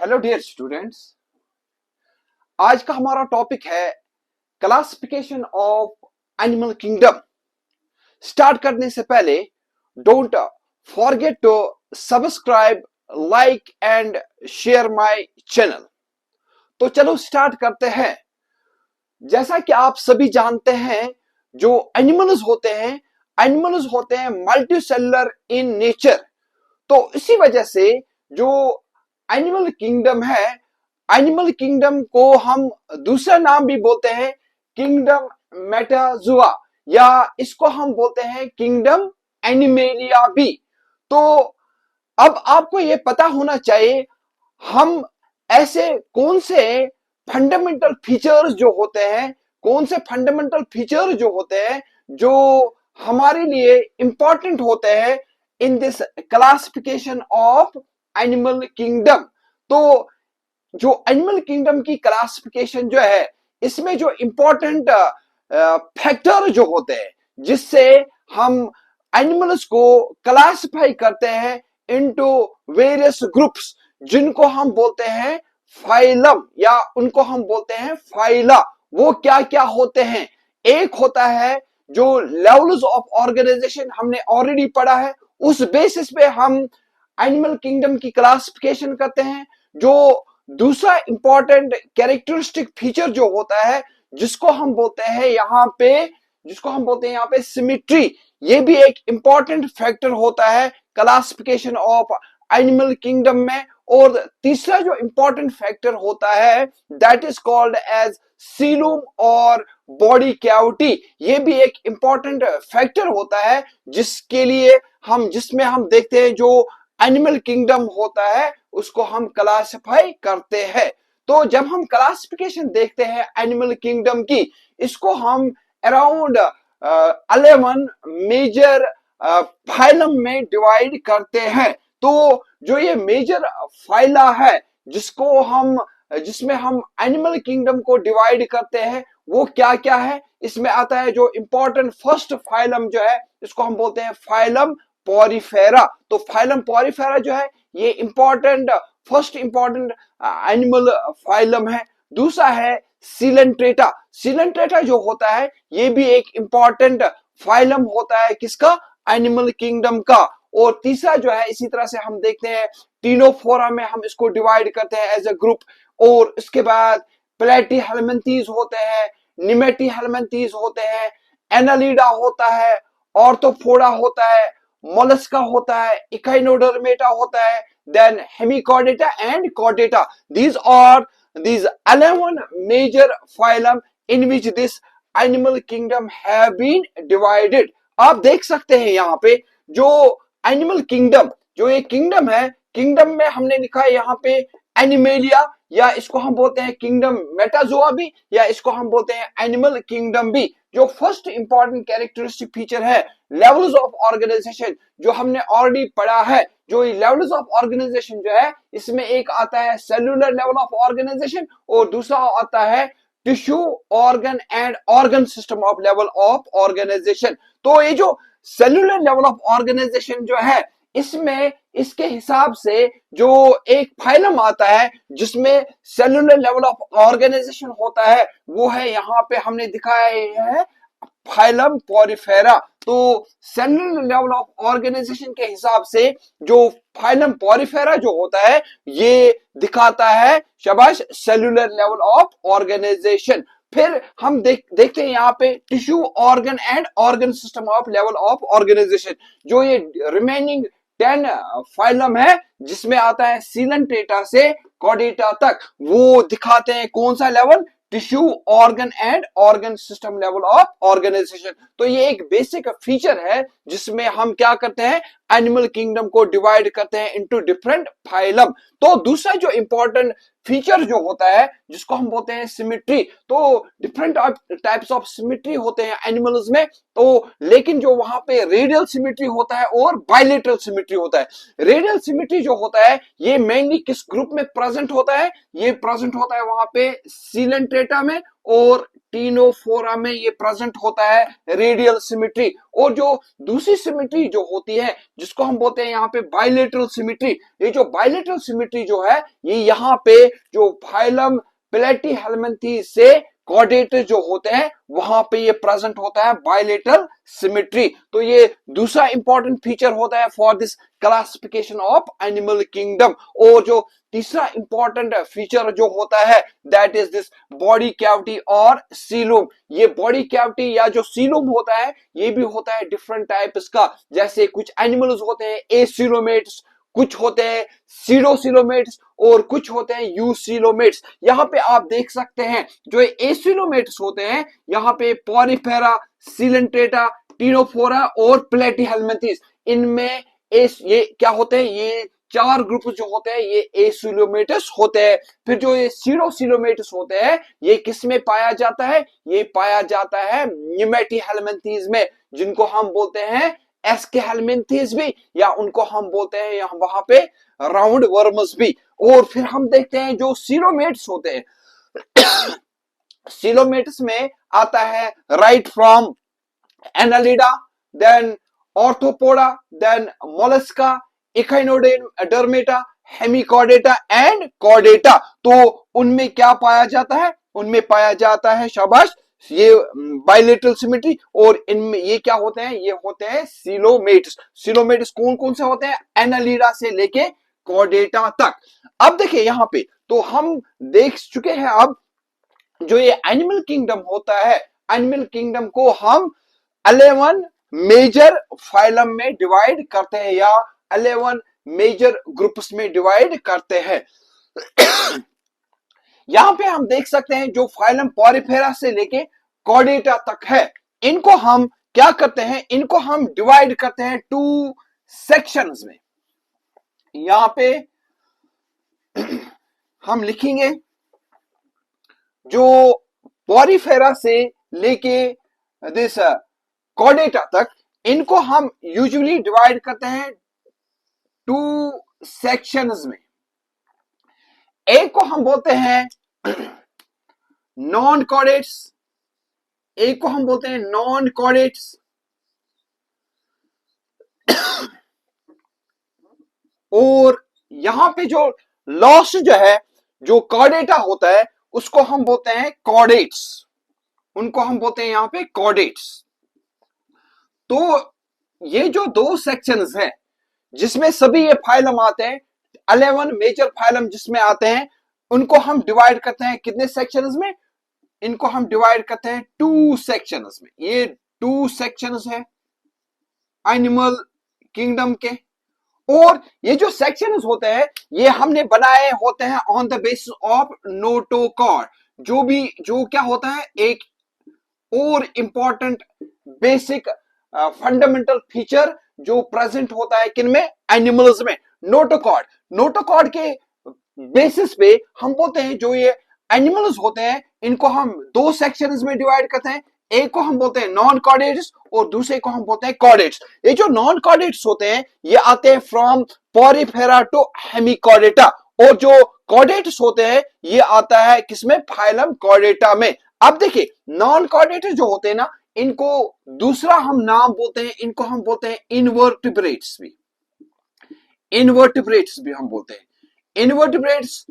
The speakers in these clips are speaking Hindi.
Hello dear students. आज का हमारा टॉपिक है classification of animal kingdom. Start करने से पहले don't forget to subscribe, like and share my channel. तो चलो स्टार्ट करते हैं। जैसा कि आप सभी जानते हैं, जो एनिमल्स होते हैं मल्टीसेलुलर इन नेचर। तो इसी वजह से जो एनिमल किंगडम है, एनिमल किंगडम को हम दूसरा नाम भी बोलते हैं किंगडम मेटाजुआ, या इसको हम बोलते हैं किंगडम एनिमेलिया भी। तो अब आपको ये पता होना चाहिए हम ऐसे कौन से फंडामेंटल फीचर्स जो होते हैं, जो हमारे लिए इंपॉर्टेंट होते हैं in this classification of animal kingdom. तो जो एनिमल किंगडम की क्लासिफिकेशन जो है, इसमें जो इंपॉर्टेंट फैक्टर जो होते हैं जिससे हम एनिमल्स को क्लासिफाई करते हैं इनटू वेरियस ग्रुप्स, जिनको हम बोलते हैं फाइलम या उनको हम बोलते हैं फाइला। वो क्या क्या होते हैं? एक होता है जो लेवल्स ऑफ ऑर्गेनाइजेशन, हमने ऑलरेडी पढ़ा है। उस बेसिस पे हम एनिमल किंगडम की क्लासिफिकेशन करते हैं। जो दूसरा इंपॉर्टेंट कैरेक्टरिस्टिक फीचर जो होता है, जिसको हम बोलते हैं यहाँ पे सिमेट्री। ये भी एक इंपॉर्टेंट फैक्टर होता है क्लासिफिकेशन ऑफ एनिमल किंगडम में। और तीसरा जो इंपॉर्टेंट फैक्टर होता है that is called as Seelam और बॉडी कैविटी। ये भी एक इंपॉर्टेंट फैक्टर होता है जिसमें हम देखते हैं जो एनिमल किंगडम होता है उसको हम क्लासिफाई करते हैं। तो जब हम क्लासिफिकेशन देखते हैं एनिमल किंगडम की, इसको हम अराउंड 11 मेजर फाइलम में डिवाइड करते हैं। तो जो ये मेजर फाइला है जिसमें हम एनिमल किंगडम को डिवाइड करते हैं, वो क्या क्या है? इसमें आता है जो इंपॉर्टेंट फर्स्ट फाइलम जो है, इसको हम बोलते हैं फाइलम पॉरीफेरा। तो फाइलम पॉरीफेरा जो है ये फर्स्ट इंपॉर्टेंट एनिमल फाइलम है। दूसरा है सिलेंट्रेटा जो होता है ये भी एक इंपॉर्टेंट फाइलम होता है किसका? एनिमल किंगडम का। और तीसरा जो है, इसी तरह से हम देखते हैं टीनोफोरा में हम इसको डिवाइड करते हैं एज अ ग्रुप। और इसके बाद प्लेटीहेल्मिन्थीज होते हैं, निमेटीहेल्मिन्थीज होते हैं, एनालिडा होता है, ऑर्थोपोडा होता है, मोलस्का होता है, इकाइनोडर्मेटा होता है, then hemichordata and chordata. These 11 major phylum in which this animal kingdom have been divided. आप देख सकते हैं यहाँ पे जो एनिमल किंगडम, जो ये किंगडम है, किंगडम में हमने लिखा है यहाँ पे एनिमेलिया, या इसको हम बोलते हैं किंगडम मेटाजोआ भी, या इसको हम बोलते हैं एनिमल किंगडम भी। जो फर्स्ट इंपॉर्टेंट कैरेक्टरिस्टिक फीचर है लेवल्स ऑफ ऑर्गेनाइजेशन, जो हमने ऑलरेडी पढ़ा है। जो लेवल्स ऑफ ऑर्गेनाइजेशन जो है, इसमें एक आता है सेलुलर लेवल ऑफ ऑर्गेनाइजेशन और दूसरा आता है tissue organ and organ system of level of organization. तो ये जो सेलुलर लेवल ऑफ ऑर्गेनाइजेशन जो है, इसमें इसके हिसाब से जो एक फाइलम आता है जिसमें सेलुलर लेवल ऑफ ऑर्गेनाइजेशन होता है, वो है यहाँ पे हमने दिखाया है फाइलम पॉरीफेरा। तो सेलुलर लेवल ऑफ ऑर्गेनाइजेशन के हिसाब से जो फाइलम पॉरीफेरा जो होता है, ये दिखाता है शाबाश सेलुलर लेवल ऑफ ऑर्गेनाइजेशन। फिर हम देखते हैं यहाँ पे tissue organ and organ system of level of organization. जो ये रिमेनिंग 10 फाइलम है, जिसमें आता है सीलेंट्रेटा से कॉर्डेटा तक, वो दिखाते हैं कौन सा level? Tissue organ and organ system level of organization. तो ये एक बेसिक फीचर है जिसमें हम क्या करते हैं, एनिमल किंगडम को डिवाइड करते हैं इनटू डिफरेंट फाइलम। तो दूसरा जो इंपॉर्टेंट फीचर जो होता है जिसको हम बोलते हैं सिमेट्री। तो डिफरेंट टाइप्स ऑफ सिमेट्री होते हैं एनिमल्स में। तो लेकिन जो वहां पे रेडियल सिमेट्री होता है और बायलेटरल सिमेट्री होता है। रेडियल सिमेट्री जो होता है ये मेनली किस ग्रुप में प्रेजेंट होता है? ये प्रेजेंट होता है वहां पे सीलेंट्रेटा में और टीनोफोरा में ये प्रेजेंट होता है रेडियल सिमेट्री। और जो दूसरी सिमेट्री जो होती है जिसको हम बोलते हैं यहाँ पे बायलेटरल सिमेट्री, ये जो बायलेटरल सिमेट्री जो है ये यहाँ पे जो फाइलम प्लेटीहेल्मिन्थेस से कॉर्डेटर जो होते हैं वहां पे ये प्रेजेंट होता है बायलेटरल सिमेट्री। तो ये दूसरा इंपॉर्टेंट फीचर होता है for this classification of animal kingdom. और जो तीसरा इंपॉर्टेंट फीचर जो होता है that is this body cavity और सीलूम। ये बॉडी कैविटी या जो सीलूम होता है ये भी होता है डिफरेंट टाइप्स का। जैसे कुछ एनिमल्स होते हैं एसीलोमेट्स, कुछ होते हैं सीडोसीलोमेट्स और कुछ होते हैं यूसीलोमेट्स। यहाँ पे आप देख सकते हैं जो एसीलोमेट्स होते हैं यहाँ पे पॉरीफेरा, सिलेंट्रेटा, टीनोफोरा और प्लेटीहेल्मिन्थेस, इनमें ये क्या होते हैं, ये चार ग्रुप जो होते हैं ये एसिलोमेटस होते हैं। फिर जो ये सीडोसिलोमेटस होते हैं ये किस में पाया जाता है, ये पाया जाता है न्यूमेटीहेल्मिन्थेस में, जिनको हम बोलते हैं एस्केहेल्मिन्थेस भी, या उनको हम बोलते हैं यहाँ वहां पे राउंड वर्म्स भी। और फिर हम देखते हैं जो सीलोमेट्स होते हैं सीलोमेट्स में आता है right from Annelida, then Arthropoda, then Mollusca, Echinodermata, Hemichordata and Chordata. तो उनमें क्या पाया जाता है, उनमें पाया जाता है शाबाश ये बायलेटरल सिमेट्री। और इनमें ये क्या होते हैं, ये होते हैं सीलोमेट्स। सीलोमेट्स कौन कौन से होते हैं, एनालिडा से लेके कॉर्डेटा तक। अब देखिए यहाँ पे तो हम देख चुके हैं अब जो ये एनिमल किंगडम होता है, एनिमल किंगडम को हम 11 मेजर फाइलम में डिवाइड करते हैं या 11 मेजर ग्रुप्स में डिवाइड करते हैं। यहां पे हम देख सकते हैं जो फाइलम पॉरीफेरा से लेके कॉर्डेटा तक है, इनको हम क्या करते हैं, इनको हम डिवाइड करते हैं 2 सेक्शंस में। यहां पे हम लिखेंगे जो पॉरीफेरा से लेके दिस कॉर्डेटा तक, इनको हम यूजुअली डिवाइड करते हैं 2 सेक्शंस में। एक को हम बोलते हैं नॉन कॉर्डेट्स, एक को हम बोलते हैं नॉन कॉर्डेट्स, और यहां पे जो लास्ट जो है जो कॉर्डेटा होता है उसको हम बोलते हैं कॉर्डेट्स, उनको हम बोलते हैं यहां पे कॉर्डेट्स। तो ये जो 2 सेक्शंस हैं जिसमें सभी ये फाइलम आते हैं, 11 मेजर फाइलम जिसमें आते हैं, उनको हम डिवाइड करते हैं कितने सेक्शंस में, इनको हम डिवाइड करते हैं 2 सेक्शंस में। ये 2 सेक्शंस है एनिमल किंगडम के। और ये जो सेक्शंस होते हैं ये हमने बनाए होते हैं on the basis of notochord. जो क्या होता है, एक और इंपॉर्टेंट बेसिक फंडामेंटल फीचर जो प्रेजेंट होता है किनमें, एनिमल्स में, नोटोकॉर्ड। नोटोकॉर्ड के बेसिस पे हम बोलते हैं जो ये एनिमल्स होते हैं इनको हम 2 सेक्शंस में डिवाइड करते हैं। एक को हम बोलते हैं नॉन कॉर्डेट्स और दूसरे को हम बोलते हैं कॉर्डेट्स। ये जो नॉन कॉर्डेट्स होते हैं ये आते हैं फ्रॉम पॉरीफेरा टू हेमिकॉर्डेटा, और जो कॉर्डेट्स होते हैं ये आता है किसमें, फाइलम कॉर्डेटा में। अब देखिए नॉन कॉर्डेट्स जो होते हैं ना, इनको दूसरा हम नाम बोलते हैं, इनको हम बोलते हैं इनवर्टिब्रेट्स भी, इनवर्टिब्रेट्स भी हम बोलते हैं। इनवर्टिब्रेट्स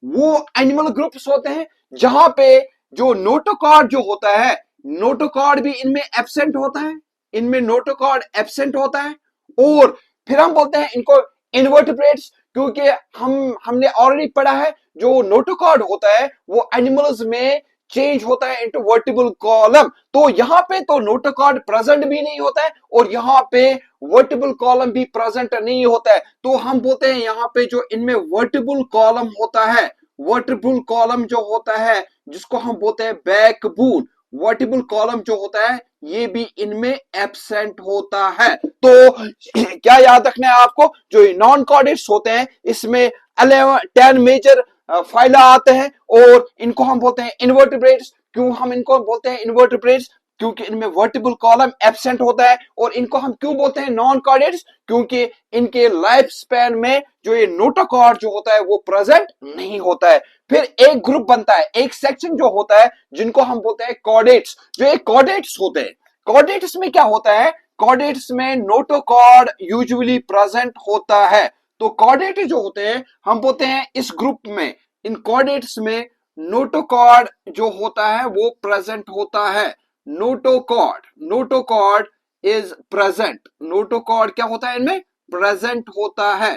वो एनिमल ग्रुप्स होते हैं जहां पे जो नोटोकॉर्ड जो होता है, नोटोकॉर्ड भी इनमें एब्सेंट होता है, इनमें नोटोकॉर्ड एब्सेंट होता है। और फिर हम बोलते हैं इनको इनवर्टिब्रेट्स क्योंकि हमने ऑलरेडी पढ़ा है जो नोटोकॉर्ड होता है वो एनिमल्स में चेंज होता है इनटू वर्टिबल कॉलम। तो यहाँ पे तो नोटोकॉर्ड प्रेजेंट भी नहीं होता है और यहाँ पे वर्टिबल कॉलम भी प्रेजेंट नहीं होता है। तो हम बोलते हैं यहाँ पे जो इनमें वर्टिबल कॉलम होता है, वर्टिबल कॉलम जो होता है जिसको हम बोलते हैं बैकबोन, वर्टिबल कॉलम जो होता है ये भी इनमें एब्सेंट होता है। तो क्या याद रखना है आपको, जो नॉन कॉर्डेट्स होते हैं इसमें 10 मेजर फाइला आते हैं और इनको हम बोलते हैं इनवर्टिब्रेट्स। क्यों हम इनको बोलते हैं इनवर्टिब्रेट्स, क्योंकि इनमें वर्टिबल कॉलम एब्सेंट होता है। और इनको हम क्यों बोलते हैं नॉन कॉर्डेट्स, क्योंकि इनके लाइफ स्पैन में जो ये नोटोकॉर्ड जो होता है वो प्रेजेंट नहीं होता है। फिर एक ग्रुप बनता है, एक सेक्शन जो होता है जिनको हम बोलते हैं कॉर्डेट्स। जो ये कॉर्डेट्स होते हैं, कॉर्डेट्स में क्या होता है, कॉर्डेट्स में नोटोकॉर्ड यूजुअली प्रेजेंट होता है। तो कॉर्डेट जो होते हैं हम बोलते हैं इस ग्रुप में, इन कॉर्डेट्स में नोटोकॉर्ड जो होता है वो प्रेजेंट होता है। Notochord, notochord is present, notochord क्या होता है इनमें, प्रेजेंट होता है।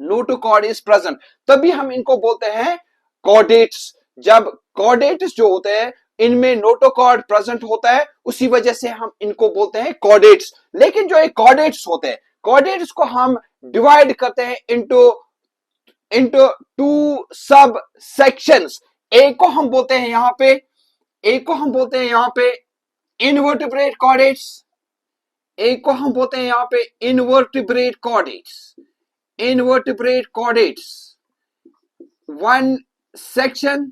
नोटोकॉर्ड इज प्रेजेंट, तभी हम इनको बोलते हैं कॉर्डेट्स। जब कॉर्डेट्स जो होते हैं इनमें नोटोकॉर्ड प्रेजेंट होता है, उसी वजह से हम इनको बोलते हैं कॉर्डेट्स। लेकिन जो ये कॉर्डेट्स होते हैं, कॉर्डेट्स को हम डिवाइड करते हैं इनटू टू सब सेक्शंस। एक को हम बोलते हैं यहां पे, एक को हम बोलते हैं यहां पे इनवर्टिब्रेट कॉर्डेट्स, एक को हम बोलते हैं यहां पे invertebrate chordates, invertebrate chordates. One section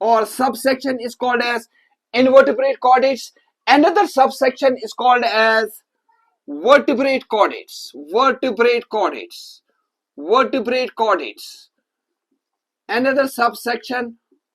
or subsection is called as invertebrate chordates. Another subsection is called as vertebrate chordates, vertebrate chordates, vertebrate chordates. Another subsection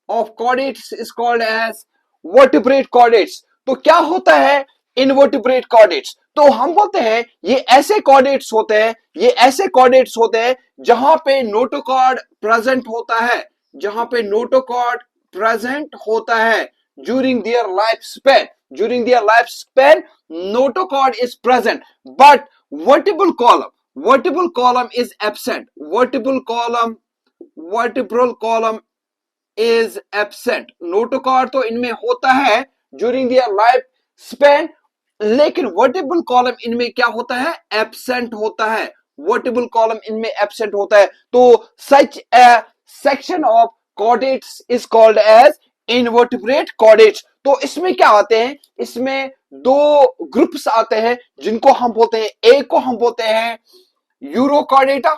of chordates is called as vertebrate chordates. तो क्या होता है इनवर्टिब्रेट कॉर्डेट्स, तो हम बोलते हैं ये ऐसे कॉर्डेट्स होते हैं, ये ऐसे कॉर्डेट्स होते हैं जहां पे नोटोकॉर्ड प्रेजेंट होता है, जहां पे नोटोकॉर्ड प्रेजेंट होता है during their life span, during their life span notochord is present, but vertebral column is absent, vertebral column is absent. Notochord तो इनमें होता है ड्यूरिंग देयर लाइफ स्पैन, लेकिन वर्टिबल कॉलम इनमें क्या होता है, एब्सेंट होता है, वर्टिबल कॉलम इनमें एब्सेंट होता है। तो such a section of chordates is called as invertebrate chordates. तो इसमें क्या आते हैं, इसमें दो ग्रुप्स आते हैं जिनको हम बोलते हैं, एक को हम बोलते हैं Urochordata,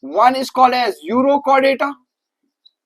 one is called as Urochordata,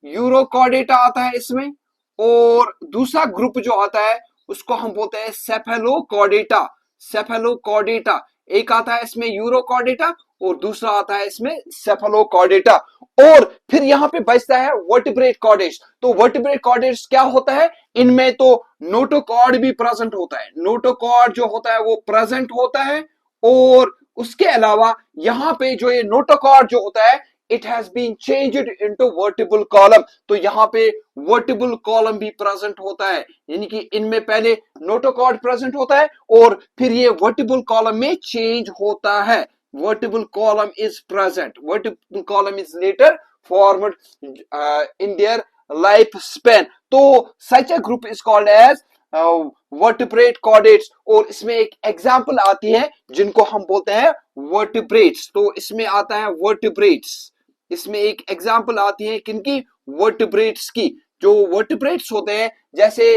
Urochordata आता है इसमें, और दूसरा ग्रुप जो आता है उसको हम बोलते हैं सेफेलोकॉर्डेटा, सेफेलोकॉर्डेटा। एक आता है इसमें यूरोकॉर्डेटा और दूसरा आता है इसमें सेफेलोकॉर्डेटा। और फिर यहां पे बचता है वर्टिब्रेट कॉर्डेट्स। तो वर्टिब्रेट कॉर्डेट्स क्या होता है, इनमें तो नोटोकॉर्ड भी प्रेजेंट होता है, नोटोकॉर्ड जो होता है वो प्रेजेंट होता है, और उसके अलावा यहां पे जो ये नोटोकॉर्ड जो होता है it has been changed into vertebral column. तो यहां पे वर्टिबल कॉलम भी प्रेजेंट होता है, यानी कि इनमें पहले नोटोकॉर्ड प्रेजेंट होता है और फिर ये वर्टिबल कॉलम में चेंज होता है। Vertebral column is present, vertebral column is later formed in their life span. तो such a group is called as vertebrate chordates. और इसमें एक एग्जांपल आती है जिनको हम बोलते हैं वर्टिब्रेट्स। तो इसमें आता है वर्टिब्रेट्स, इसमें एक एग्जांपल आती है किनकी, वर्टिब्रेट्स की। जो वर्टिब्रेट्स होते हैं जैसे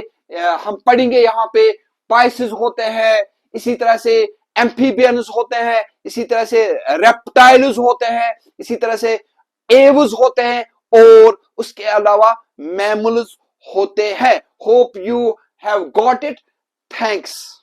हम पढ़ेंगे यहाँ पे पाइसेस होते हैं, इसी तरह से एम्फीबियंस होते हैं, इसी तरह से रेप्टाइल्स होते हैं, इसी तरह से एव्स होते हैं, और उसके अलावा मैमल्स होते हैं। Hope you have got it, thanks.